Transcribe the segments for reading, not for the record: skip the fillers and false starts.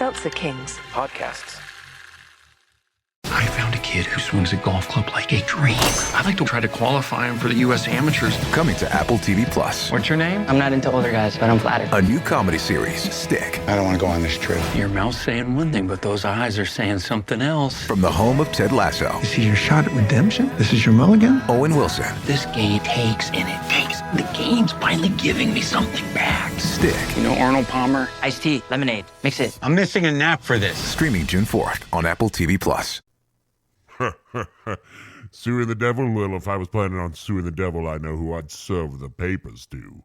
Seltzer Kings. Podcasts. I found a kid who swings a golf club like a dream. I'd like to try to qualify him for the U.S. Amateurs. Coming to Apple TV Plus. What's your name? I'm not into older guys, but I'm flattered. A new comedy series, Stick. I don't want to go on this trip. Your mouth's saying one thing, but those eyes are saying something else. From the home of Ted Lasso. This is your shot at redemption? This is your mulligan? Owen Wilson. This game takes and it takes. The game's finally giving me something back. Stick. You know Arnold Palmer? Iced tea, lemonade, mix it. I'm missing a nap for this. Streaming June 4th on Apple TV Plus. Suing the devil? Well, if I was planning on suing the devil, I know who I'd serve the papers to.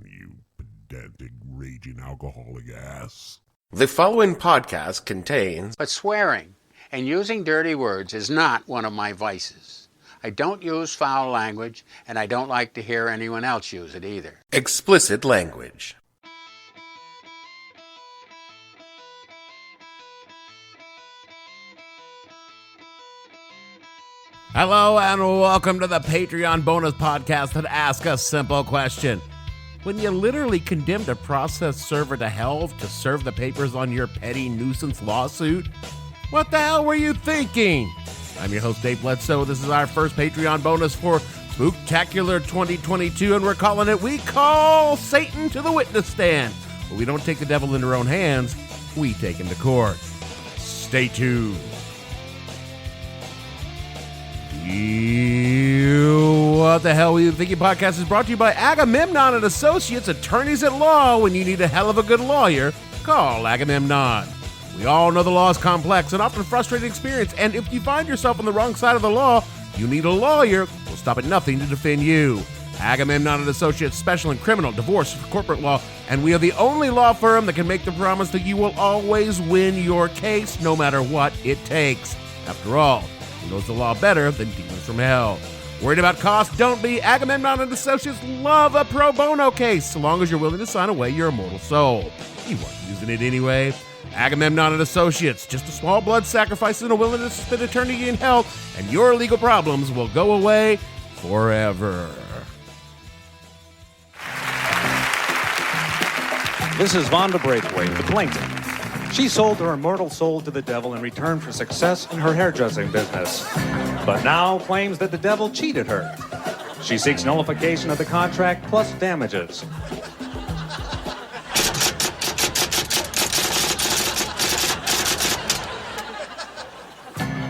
You pedantic, raging alcoholic ass. The following podcast contains... But swearing and using dirty words is not one of my vices. I don't use foul language, and I don't like to hear anyone else use it either. Explicit language. Hello and welcome to the Patreon bonus podcast that asks a simple question. When you literally condemned a process server to hell to serve the papers on your petty nuisance lawsuit, what the hell were you thinking? I'm your host, Dave Bledsoe. This is our first Patreon bonus for Spooktacular 2022, and we're calling it We Call Satan to the Witness Stand. But we don't take the devil into our own hands, we take him to court. Stay tuned. What the hell were you thinking? Podcast is brought to you by Agamemnon and Associates, attorneys at law. When you need a hell of a good lawyer, call Agamemnon. We all know the law is complex and often frustrating experience, and if you find yourself on the wrong side of the law, you need a lawyer who will stop at nothing to defend you. Agamemnon and Associates special in criminal, divorce, corporate law, and we are the only law firm that can make the promise that you will always win your case, no matter what it takes. After all, who knows the law better than demons from hell? Worried about cost? Don't be. Agamemnon and Associates love a pro bono case, so long as you're willing to sign away your immortal soul. You weren't using it anyway. Agamemnon and Associates, just a small blood sacrifice and a willingness to spend eternity in hell, and your legal problems will go away forever. This is Vonda Braithwaite, the plaintiff. She sold her immortal soul to the devil in return for success in her hairdressing business, but now claims that the devil cheated her. She seeks nullification of the contract plus damages.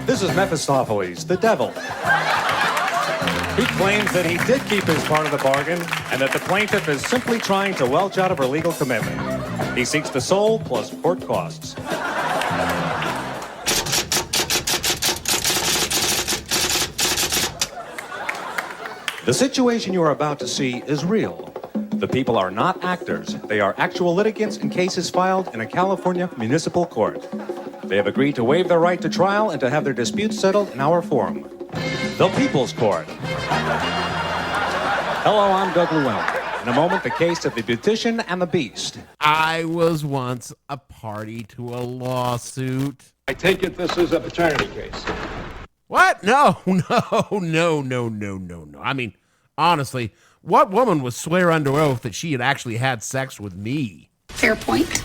This is Mephistopheles, the devil. He claims that he did keep his part of the bargain and that the plaintiff is simply trying to welch out of her legal commitment. He seeks the soul plus court costs. The situation you are about to see is real. The people are not actors. They are actual litigants in cases filed in a California municipal court. They have agreed to waive their right to trial and to have their disputes settled in our forum, the People's Court. Hello, I'm Doug Llewellyn. In a moment, the case of the Beautician and the Beast. I was once a party to a lawsuit. I take it this is a paternity case. What? No. I mean, honestly, what woman would swear under oath that she had actually had sex with me? Fair point.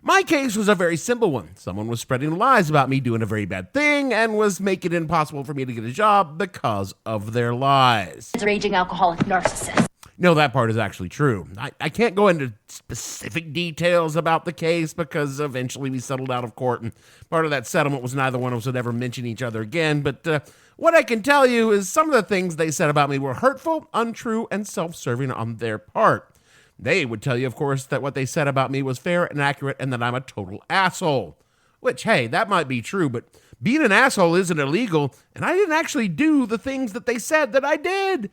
My case was a very simple one. Someone was spreading lies about me doing a very bad thing and was making it impossible for me to get a job because of their lies. It's a raging alcoholic narcissist. No, that part is actually true. I can't go into specific details about the case because eventually we settled out of court, and part of that settlement was neither one of us would ever mention each other again. But what I can tell you is some of the things they said about me were hurtful, untrue, and self-serving on their part. They would tell you, of course, that what they said about me was fair and accurate and that I'm a total asshole. Which, hey, that might be true, but being an asshole isn't illegal, and I didn't actually do the things that they said that I did.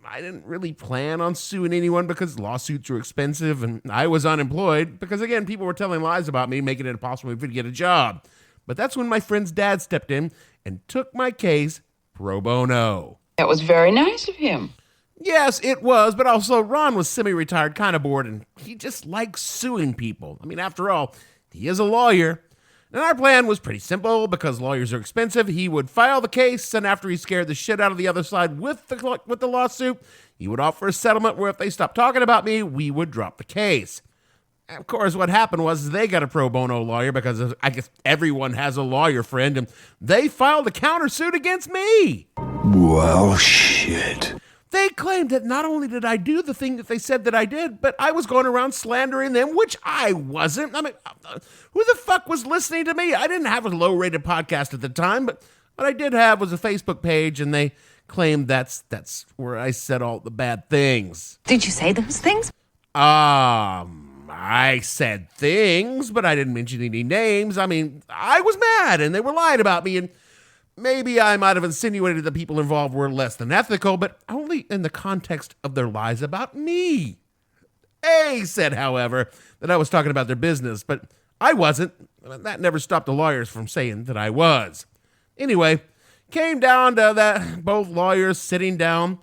I didn't really plan on suing anyone because lawsuits were expensive, and I was unemployed because, again, people were telling lies about me, making it impossible for me to get a job. But that's when my friend's dad stepped in and took my case pro bono. That was very nice of him. Yes, it was, but also Ron was semi-retired, kind of bored, and he just likes suing people. I mean, after all, he is a lawyer. And our plan was pretty simple. Because lawyers are expensive, he would file the case, and after he scared the shit out of the other side with the lawsuit, he would offer a settlement where if they stopped talking about me, we would drop the case. Of course, what happened was they got a pro bono lawyer because I guess everyone has a lawyer friend, and they filed a countersuit against me. Well, shit. They claimed that not only did I do the thing that they said that I did, but I was going around slandering them, which I wasn't. I mean, who the fuck was listening to me? I didn't have a low-rated podcast at the time, but what I did have was a Facebook page, and they claimed that's where I said all the bad things. Did you say those things? I said things, but I didn't mention any names. I mean, I was mad, and they were lying about me, and maybe I might have insinuated the people involved were less than ethical, but only in the context of their lies about me. A said, however, that I was talking about their business, but I wasn't. That never stopped the lawyers from saying that I was. Anyway, came down to that both lawyers sitting down,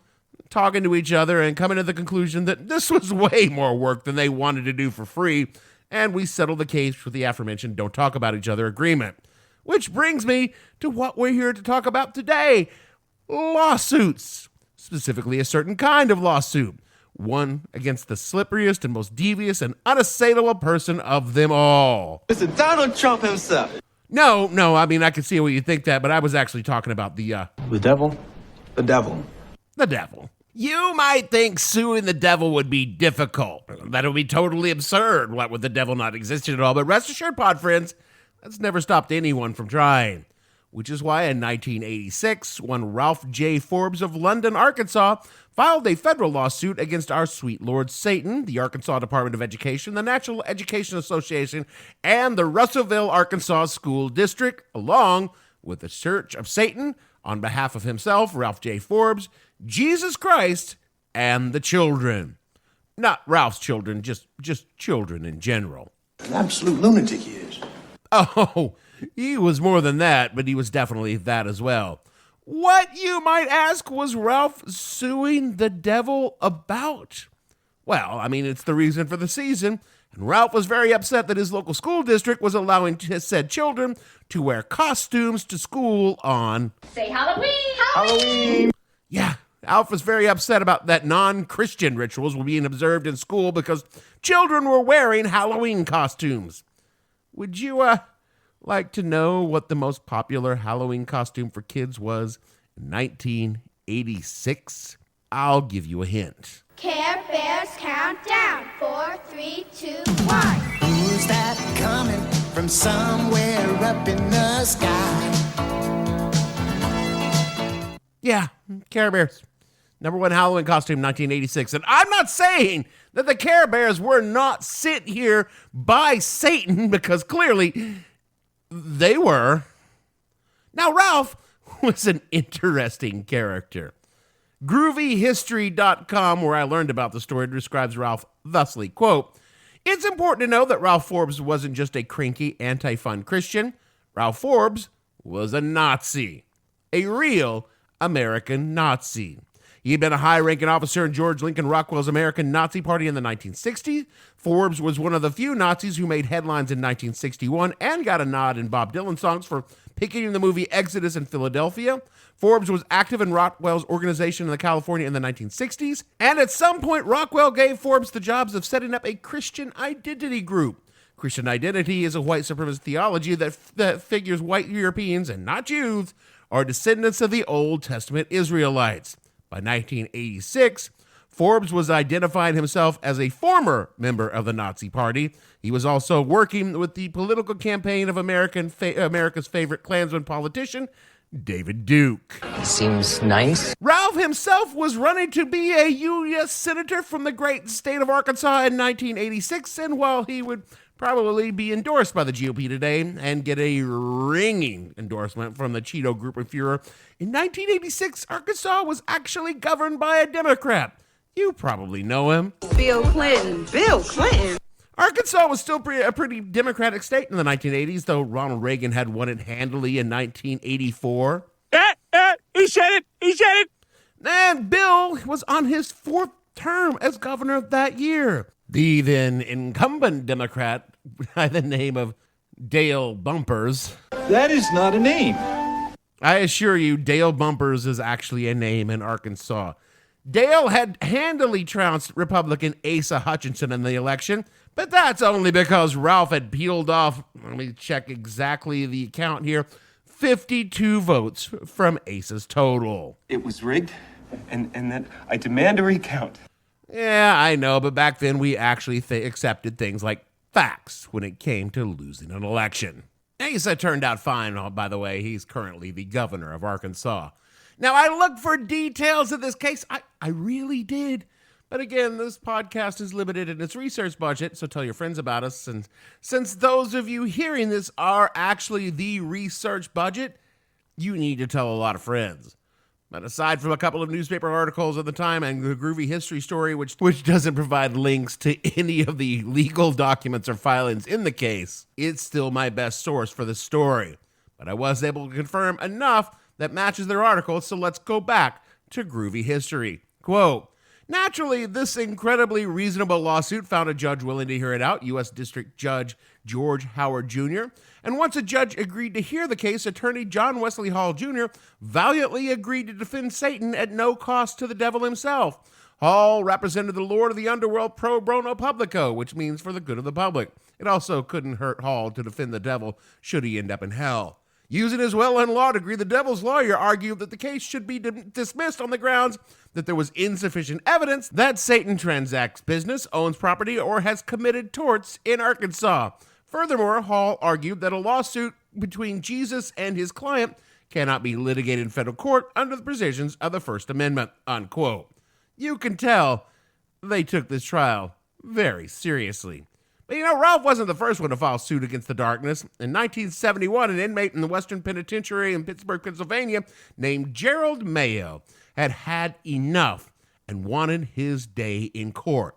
talking to each other, and coming to the conclusion that this was way more work than they wanted to do for free, and we settled the case with the aforementioned don't talk about each other agreement. Which brings me to what we're here to talk about today, lawsuits, specifically a certain kind of lawsuit, one against the slipperiest and most devious and unassailable person of them all. Mr. Donald Trump himself. No, I mean, I can see what you think that, but I was actually talking about the devil? The devil. The devil. You might think suing the devil would be difficult. That would be totally absurd. What, would the devil not exist at all? But rest assured, pod friends, that's never stopped anyone from trying. Which is why in 1986, one Ralph J Forbes of London, Arkansas, filed a federal lawsuit against our sweet Lord Satan, the Arkansas Department of Education, the National Education Association, and the Russellville, Arkansas School District, along with the Church of Satan, on behalf of himself, Ralph J Forbes, Jesus Christ, and the children. Not Ralph's children, just children in general. An absolute lunatic he is. Oh, he was more than that, but he was definitely that as well. What, you might ask, was Ralph suing the devil about? Well, I mean, it's the reason for the season, and Ralph was very upset that his local school district was allowing said children to wear costumes to school on... Say Halloween! Halloween! Yeah, Ralph was very upset about that non-Christian rituals were being observed in school because children were wearing Halloween costumes. Would you, like to know what the most popular Halloween costume for kids was in 1986? I'll give you a hint. Care Bears countdown. 4, 3, 2, 1. Who's that coming from somewhere up in the sky? Yeah, Care Bears. Number one Halloween costume, 1986. And I'm not saying that the Care Bears were not sent here by Satan, because clearly they were. Now, Ralph was an interesting character. GroovyHistory.com, where I learned about the story, describes Ralph thusly, quote, "It's important to know that Ralph Forbes wasn't just a cranky, anti-fun Christian. Ralph Forbes was a Nazi, a real American Nazi. He had been a high-ranking officer in George Lincoln Rockwell's American Nazi Party in the 1960s. Forbes was one of the few Nazis who made headlines in 1961 and got a nod in Bob Dylan songs for picketing the movie Exodus in Philadelphia. Forbes was active in Rockwell's organization in California in the 1960s, and at some point, Rockwell gave Forbes the jobs of setting up a Christian identity group. Christian identity is a white supremacist theology that figures white Europeans, and not Jews, are descendants of the Old Testament Israelites. By 1986, Forbes was identifying himself as a former member of the Nazi Party. He was also working with the political campaign of America's favorite Klansman politician, David Duke. Seems nice. Ralph himself was running to be a U.S. Senator from the great state of Arkansas in 1986, and while he would probably be endorsed by the GOP today and get a ringing endorsement from the Cheeto Group of Fuhrer, in 1986, Arkansas was actually governed by a Democrat. You probably know him. Bill Clinton. Bill Clinton. Arkansas was still a pretty Democratic state in the 1980s, though Ronald Reagan had won it handily in 1984. He said it! And Bill was on his fourth term as governor that year. The then incumbent Democrat by the name of Dale Bumpers. That is not a name. I assure you, Dale Bumpers is actually a name in Arkansas. Dale had handily trounced Republican Asa Hutchinson in the election, But that's only because Ralph had peeled off, let me check exactly the account here, 52 votes from Ace's total. It was rigged, and that I demand a recount. Yeah, I know, but back then we actually accepted things like facts when it came to losing an election. Asa turned out fine, by the way. He's currently the governor of Arkansas. Now, I looked for details of this case. I really did. But again, this podcast is limited in its research budget, so tell your friends about us. And since those of you hearing this are actually the research budget, you need to tell a lot of friends. But aside from a couple of newspaper articles at the time and the groovy history story, which doesn't provide links to any of the legal documents or filings in the case, it's still my best source for the story. But I was able to confirm enough that matches their article, so let's go back to groovy history. Quote, naturally, this incredibly reasonable lawsuit found a judge willing to hear it out, U.S. District Judge George Howard Jr., and once a judge agreed to hear the case, attorney John Wesley Hall Jr. valiantly agreed to defend Satan at no cost to the devil himself. Hall represented the Lord of the Underworld pro bono publico, which means for the good of the public. It also couldn't hurt Hall to defend the devil should he end up in hell. Using his well-earned law degree, the devil's lawyer argued that the case should be dismissed on the grounds that there was insufficient evidence that Satan transacts business, owns property, or has committed torts in Arkansas. Furthermore, Hall argued that a lawsuit between Jesus and his client cannot be litigated in federal court under the provisions of the First Amendment, unquote. You can tell they took this trial very seriously. But Ralph wasn't the first one to file suit against the darkness. In 1971, an inmate in the Western Penitentiary in Pittsburgh, Pennsylvania, named Gerald Mayo, had had enough and wanted his day in court.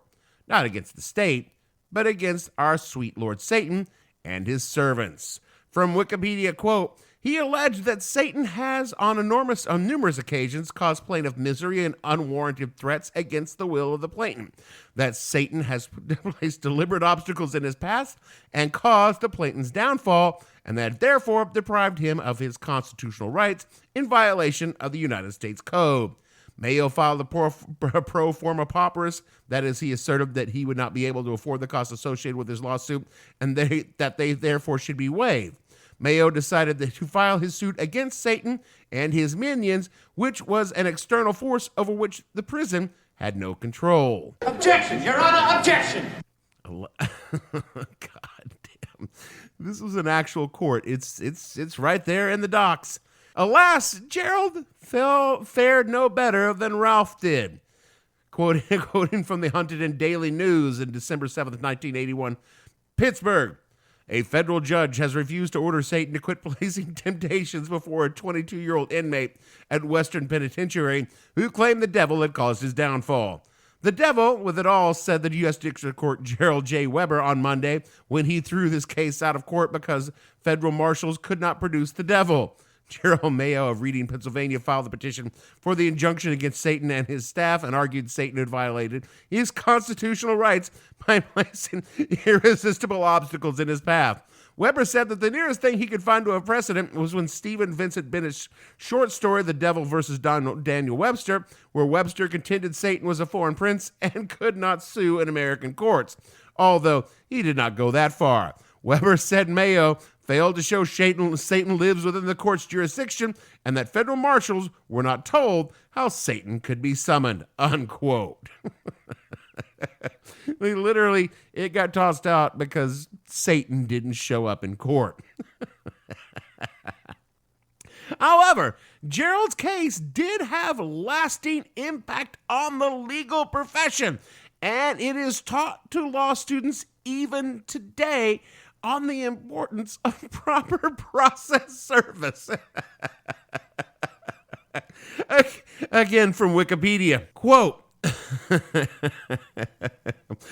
Not against the state, but against our sweet Lord Satan and his servants. From Wikipedia, quote, he alleged that Satan has on numerous occasions caused plaintiff misery and unwarranted threats against the will of the plaintiff, that Satan has placed deliberate obstacles in his path and caused the plaintiff's downfall, and that therefore deprived him of his constitutional rights in violation of the United States Code. Mayo filed a pro forma pauperis, that is, he asserted that he would not be able to afford the costs associated with his lawsuit and that they therefore should be waived. Mayo decided to file his suit against Satan and his minions, which was an external force over which the prison had no control. Objection, Your Honor, objection! God damn. This was an actual court. It's right there in the docs. Alas, Gerald fared no better than Ralph did. Quoting from the Huntington Daily News in December 7th, 1981, Pittsburgh. A federal judge has refused to order Satan to quit placing temptations before a 22-year-old inmate at Western Penitentiary who claimed the devil had caused his downfall. The devil, with it all, said the U.S. District Court Gerald J. Weber on Monday when he threw this case out of court because federal marshals could not produce the devil. Gerald Mayo of Reading, Pennsylvania, filed the petition for the injunction against Satan and his staff and argued Satan had violated his constitutional rights by placing irresistible obstacles in his path. Weber said that the nearest thing he could find to a precedent was when Stephen Vincent Bennett's short story, The Devil versus Daniel Webster, where Webster contended Satan was a foreign prince and could not sue in American courts, although he did not go that far. Weber said Mayo failed to show Satan lives within the court's jurisdiction and that federal marshals were not told how Satan could be summoned, unquote. Literally, it got tossed out because Satan didn't show up in court. However, Gerald's case did have lasting impact on the legal profession, and it is taught to law students even today on the importance of proper process service. Again, from Wikipedia, quote,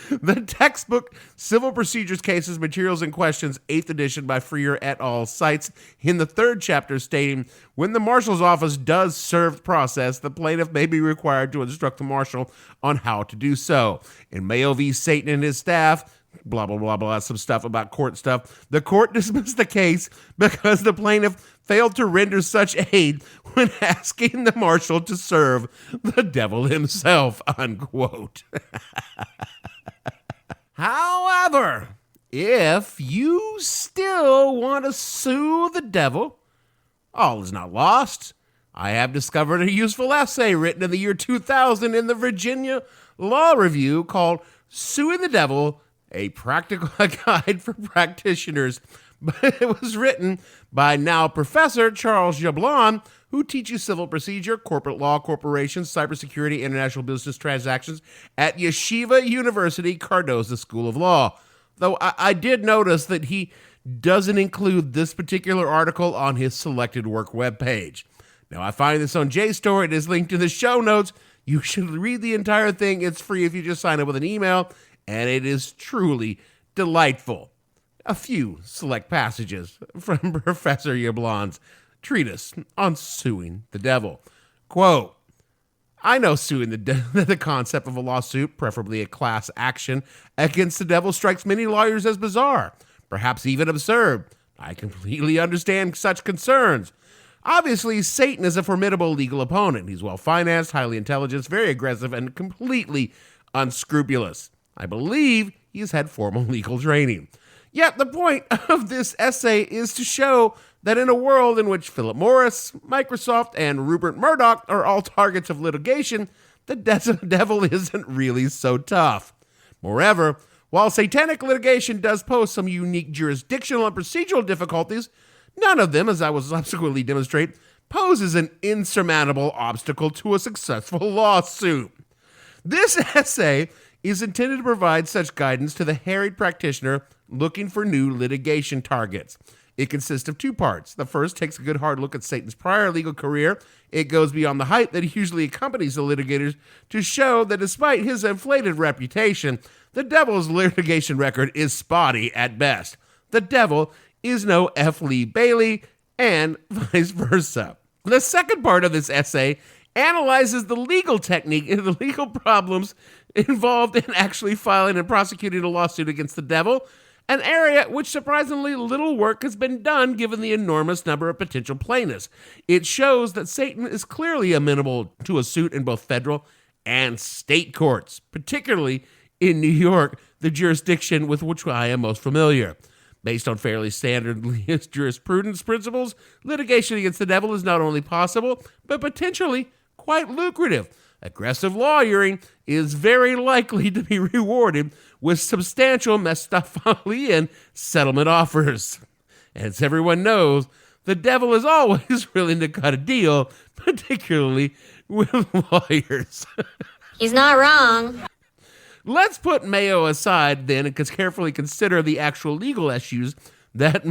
the textbook Civil Procedures Cases, Materials and Questions, 8th edition by Freer et al. Cites in the 3rd chapter stating, when the marshal's office does serve process, the plaintiff may be required to instruct the marshal on how to do so. In Mayo v. Satan and his staff, blah, blah, blah, blah, some stuff about court stuff, the court dismissed the case because the plaintiff failed to render such aid when asking the marshal to serve the devil himself, unquote. However, if you still want to sue the devil, all is not lost. I have discovered a useful essay written in the year 2000 in the Virginia Law Review called Suing the Devil, a Practical Guide for Practitioners. It was written by now Professor Charles Yablon, who teaches civil procedure, corporate law, corporations, cybersecurity, international business transactions at Yeshiva University, Cardozo School of Law. Though I did notice that he doesn't include this particular article on his selected work webpage. Now, I find this on JSTOR. It is linked in the show notes. You should read the entire thing. It's free if you just sign up with an email, and it is truly delightful. A few select passages from Professor Yablon's treatise on suing the devil. Quote, I know suing the concept of a lawsuit, preferably a class action, against the devil strikes many lawyers as bizarre, perhaps even absurd. I completely understand such concerns. Obviously, Satan is a formidable legal opponent. He's well-financed, highly intelligent, very aggressive, and completely unscrupulous. I believe he has had formal legal training. Yet the point of this essay is to show that in a world in which Philip Morris, Microsoft, and Rupert Murdoch are all targets of litigation, the devil isn't really so tough. Moreover, while satanic litigation does pose some unique jurisdictional and procedural difficulties, none of them, as I will subsequently demonstrate, poses an insurmountable obstacle to a successful lawsuit. This essay is intended to provide such guidance to the harried practitioner looking for new litigation targets. It consists of two parts. The first takes a good hard look at Satan's prior legal career. It goes beyond the hype that usually accompanies the litigators to show that despite his inflated reputation, the devil's litigation record is spotty at best. The devil is no F. Lee Bailey, and vice versa. The second part of this essay analyzes the legal technique and the legal problems involved in actually filing and prosecuting a lawsuit against the devil, an area which surprisingly little work has been done given the enormous number of potential plaintiffs. It shows that Satan is clearly amenable to a suit in both federal and state courts, particularly in New York, the jurisdiction with which I am most familiar. Based on fairly standard jurisprudence principles, litigation against the devil is not only possible, but potentially quite lucrative. Aggressive lawyering is very likely to be rewarded with substantial Mephistophelian settlement offers. As everyone knows, the devil is always willing to cut a deal, particularly with lawyers. He's not wrong. Let's put Mayo aside then and carefully consider the actual legal issues that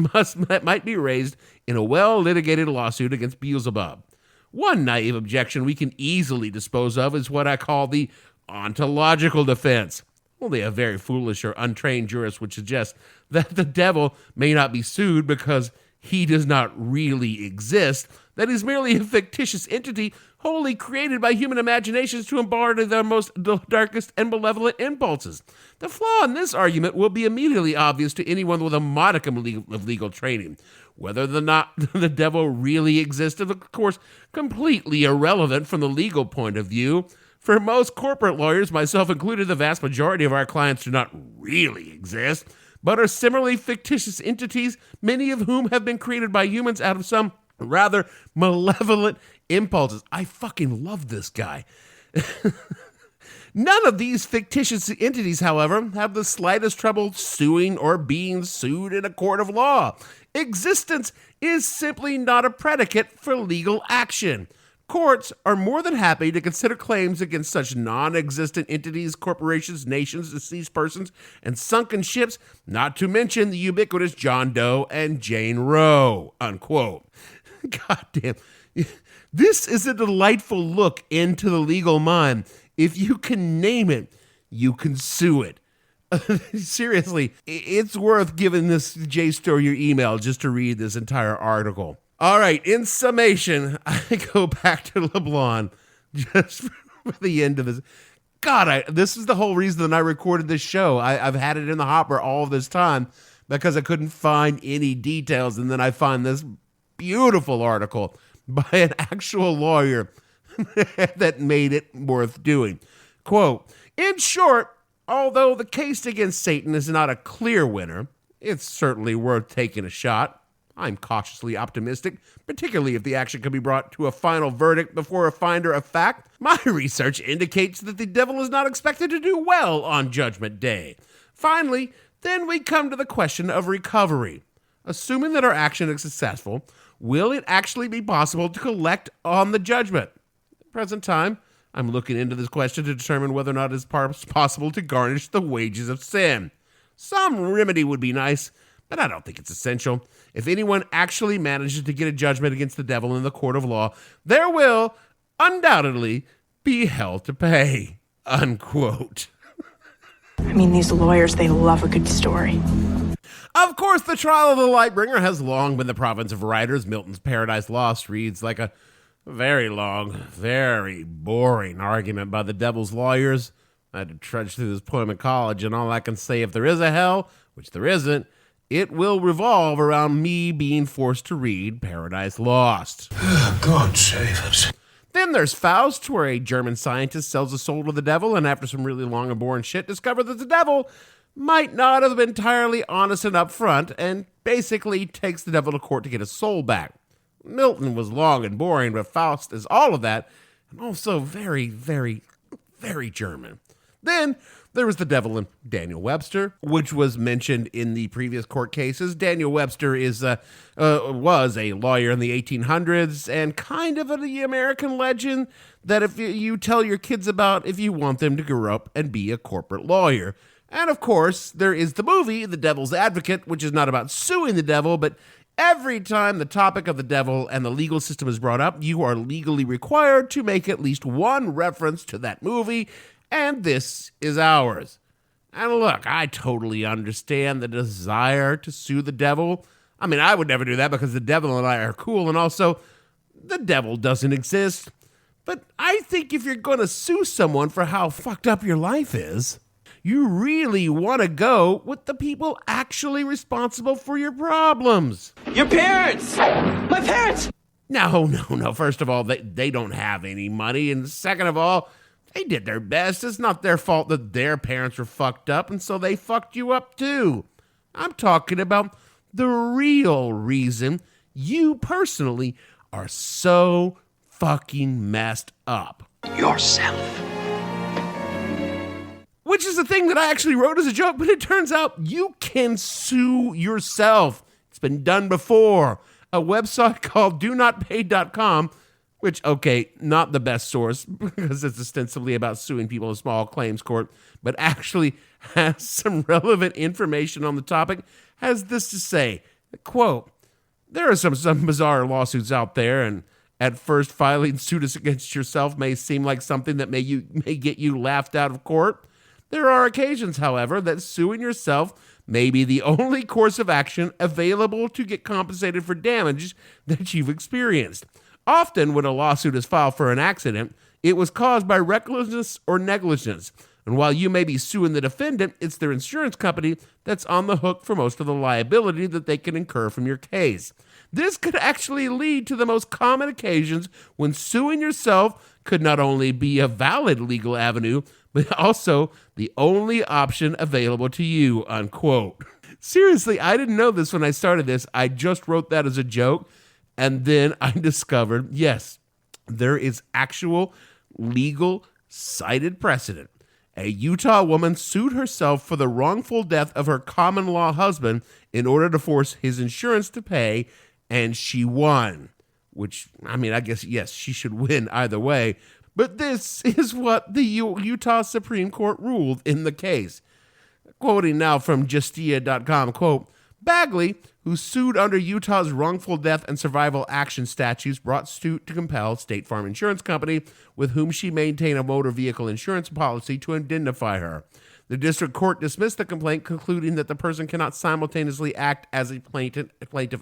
might be raised in a well-litigated lawsuit against Beelzebub. One naive objection we can easily dispose of is what I call the ontological defense. Only a very foolish or untrained jurist would suggest that the devil may not be sued because he does not really exist, that he's merely a fictitious entity wholly created by human imaginations to embody their most darkest and malevolent impulses. The flaw in this argument will be immediately obvious to anyone with a modicum of legal training. Whether or not the devil really exists is, of course, completely irrelevant from the legal point of view. For most corporate lawyers, myself included, the vast majority of our clients do not really exist, but are similarly fictitious entities, many of whom have been created by humans out of some rather malevolent impulses. I fucking love this guy. None of these fictitious entities, however, have the slightest trouble suing or being sued in a court of law. Existence is simply not a predicate for legal action. Courts are more than happy to consider claims against such non-existent entities, corporations, nations, deceased persons, and sunken ships, not to mention the ubiquitous John Doe and Jane Roe, unquote. Goddamn. This is a delightful look into the legal mind. If you can name it, you can sue it. Seriously, it's worth giving this JSTOR your email just to read this entire article. All right, in summation, I go back to Yablon just for the end of this. God, this is the whole reason that I recorded this show. I've had it in the hopper all this time because I couldn't find any details, and then I find this beautiful article by an actual lawyer that made it worth doing. Quote, in short, Although the case against Satan is not a clear winner, it's certainly worth taking a shot. I'm cautiously optimistic, particularly if the action can be brought to a final verdict before a finder of fact. My research indicates that the devil is not expected to do well on Judgment Day. Finally, then we come to the question of recovery. Assuming that our action is successful, will it actually be possible to collect on the judgment? At the present time, I'm looking into this question to determine whether or not it is possible to garnish the wages of sin. Some remedy would be nice, but I don't think it's essential. If anyone actually manages to get a judgment against the devil in the court of law, there will undoubtedly be hell to pay. Unquote. I mean, these lawyers, they love a good story. Of course, the trial of the Lightbringer has long been the province of writers. Milton's Paradise Lost reads like a very long, very boring argument by the devil's lawyers. I had to trudge through this poem in college, and all I can say, if there is a hell, which there isn't, it will revolve around me being forced to read Paradise Lost. God save us. Then there's Faust, where a German scientist sells a soul to the devil, and after some really long and boring shit, discovered that the devil might not have been entirely honest and upfront, and basically takes the devil to court to get his soul back. Milton was long and boring, but Faust is all of that, and also very, very, very German. Then there was the devil in Daniel Webster, which was mentioned in the previous court cases. Daniel Webster was a lawyer in the 1800s and kind of the American legend that if you tell your kids about if you want them to grow up and be a corporate lawyer. And of course, there is the movie, The Devil's Advocate, which is not about suing the devil, but every time the topic of the devil and the legal system is brought up, you are legally required to make at least one reference to that movie, and this is ours. And look, I totally understand the desire to sue the devil. I mean, I would never do that because the devil and I are cool, and also, the devil doesn't exist. But I think if you're going to sue someone for how fucked up your life is, you really want to go with the people actually responsible for your problems. Your parents! My parents! No. First of all, they don't have any money. And second of all, they did their best. It's not their fault that their parents were fucked up, and so they fucked you up too. I'm talking about the real reason you personally are so fucking messed up. Yourself. Which is the thing that I actually wrote as a joke, but it turns out you can sue yourself. It's been done before. A website called donotpay.com, which, okay, not the best source because it's ostensibly about suing people in small claims court, but actually has some relevant information on the topic, has this to say, quote, there are some bizarre lawsuits out there, and at first filing suit against yourself may seem like something that may get you laughed out of court. There are occasions, however, that suing yourself may be the only course of action available to get compensated for damage that you've experienced. Often, when a lawsuit is filed for an accident, it was caused by recklessness or negligence. And while you may be suing the defendant, it's their insurance company that's on the hook for most of the liability that they can incur from your case. This could actually lead to the most common occasions when suing yourself could not only be a valid legal avenue, but also the only option available to you, unquote. Seriously, I didn't know this when I started this. I just wrote that as a joke, and then I discovered, yes, there is actual legal cited precedent. A Utah woman sued herself for the wrongful death of her common law husband in order to force his insurance to pay, and she won. Which, I mean, I guess, yes, she should win either way. But this is what the Utah Supreme Court ruled in the case. Quoting now from Justia.com, quote, Bagley, who sued under Utah's wrongful death and survival action statutes, brought suit to compel State Farm Insurance Company, with whom she maintained a motor vehicle insurance policy, to indemnify her. The district court dismissed the complaint, concluding that the person cannot simultaneously act as a plaintiff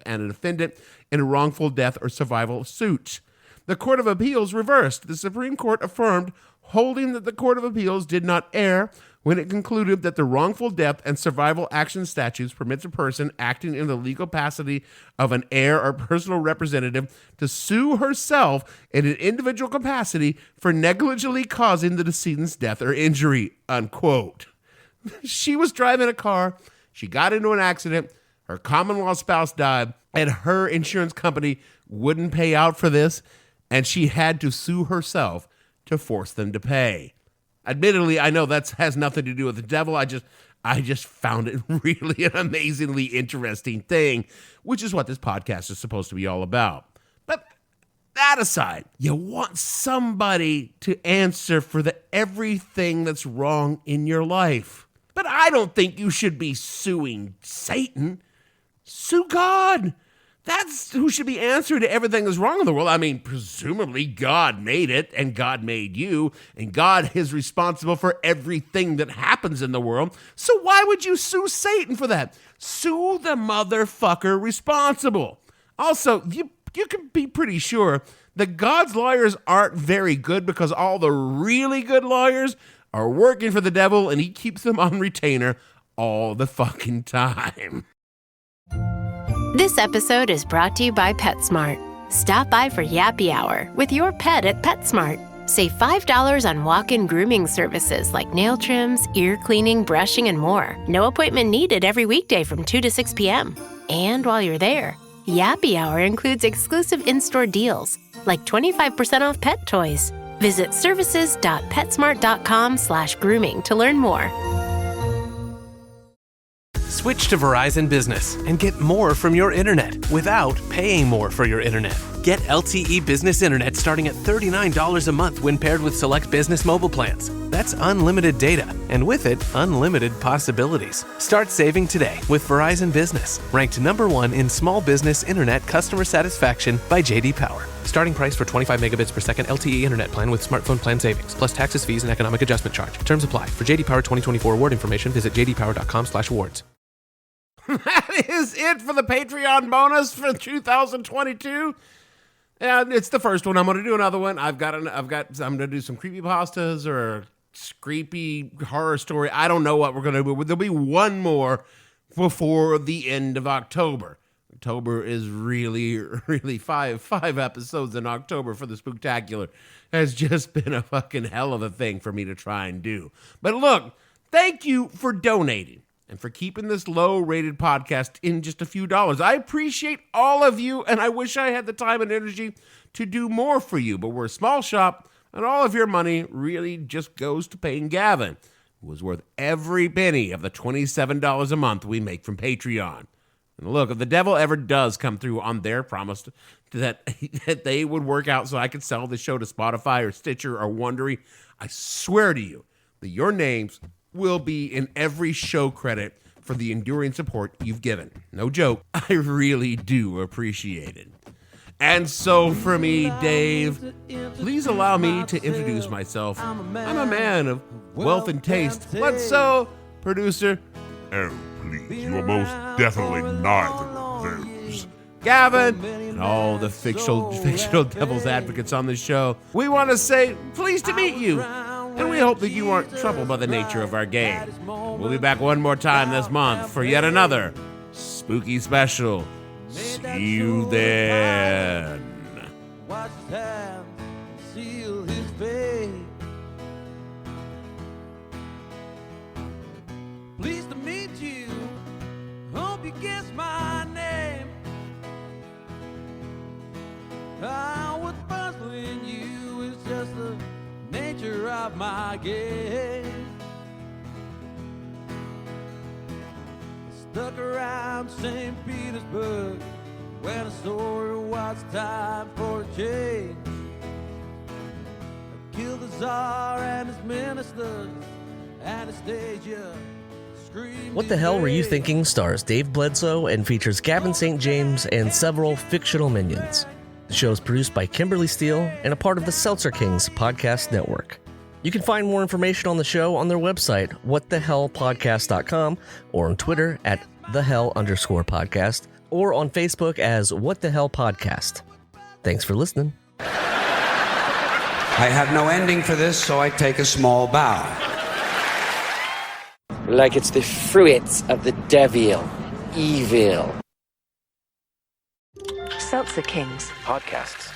and a defendant in a wrongful death or survival suit. The Court of Appeals reversed. The Supreme Court affirmed, holding that the Court of Appeals did not err when it concluded that the wrongful death and survival action statutes permits a person acting in the legal capacity of an heir or personal representative to sue herself in an individual capacity for negligently causing the decedent's death or injury, unquote. She was driving a car. She got into an accident. Her common-law spouse died, and her insurance company wouldn't pay out for this, and she had to sue herself to force them to pay. Admittedly, I know that has nothing to do with the devil. I just found it really an amazingly interesting thing, which is what this podcast is supposed to be all about. But that aside, you want somebody to answer for everything that's wrong in your life. But I don't think you should be suing Satan. Sue God. That's who should be answering to everything that's wrong in the world. I mean, presumably God made it, and God made you, and God is responsible for everything that happens in the world. So why would you sue Satan for that? Sue the motherfucker responsible. Also, you can be pretty sure that God's lawyers aren't very good, because all the really good lawyers are working for the devil, and he keeps them on retainer all the fucking time. This episode is brought to you by PetSmart. Stop by for Yappy Hour with your pet at PetSmart. Save $5 on walk-in grooming services like nail trims, ear cleaning, brushing, and more. No appointment needed every weekday from 2 to 6 p.m. And while you're there, Yappy Hour includes exclusive in-store deals, like 25% off pet toys. Visit services.petsmart.com/grooming to learn more. Switch to Verizon Business and get more from your internet without paying more for your internet. Get LTE Business Internet starting at $39 a month when paired with select business mobile plans. That's unlimited data, and with it, unlimited possibilities. Start saving today with Verizon Business, ranked #1 in small business internet customer satisfaction by J.D. Power. Starting price for 25 megabits per second LTE internet plan with smartphone plan savings, plus taxes, fees, and economic adjustment charge. Terms apply. For J.D. Power 2024 award information, visit jdpower.com/awards. That is it for the Patreon bonus for 2022. And it's the first one. I'm going to do another one. I'm going to do some creepypastas or a creepy horror story. I don't know what we're going to do, but there'll be one more before the end of October. October is really five episodes in October for the Spooktacular has just been a fucking hell of a thing for me to try and do. But look, thank you for donating and for keeping this low-rated podcast in just a few dollars. I appreciate all of you, and I wish I had the time and energy to do more for you, but we're a small shop, and all of your money really just goes to paying Gavin, who is worth every penny of the $27 a month we make from Patreon. And look, if the devil ever does come through on their promise that they would work out so I could sell the show to Spotify or Stitcher or Wondery, I swear to you that your names will be in every show credit for the enduring support you've given. No joke, I really do appreciate it. And so for me, Dave, please allow me to introduce myself. I'm a man of wealth and taste. But so, producer... Oh, please, you are most definitely neither of those. Gavin, and all the fictional devil's advocates on this show, we want to say, pleased to meet you. And we hope that you aren't troubled by the nature of our game. We'll be back one more time this month for yet another spooky special. See you then. Watch his hands seal his fate. Pleased to meet you. Hope you guess my name. What's puzzling you is just the nature of my game. Stuck around St. Petersburg when I saw it was time for a change. I killed the Tsar and his ministers. Anastasia screamed. What the Hell Were You Thinking stars Dave Bledsoe and features Gavin St. James and several fictional minions. The show is produced by Kimberly Steele and a part of the Seltzer Kings podcast network. You can find more information on the show on their website, whatthehellpodcast.com, or on Twitter at @thehell_podcast, or on Facebook as What the Hell Podcast. Thanks for listening. I have no ending for this, so I take a small bow. Like it's the fruits of the devil, evil. Seltzer Kings Podcasts.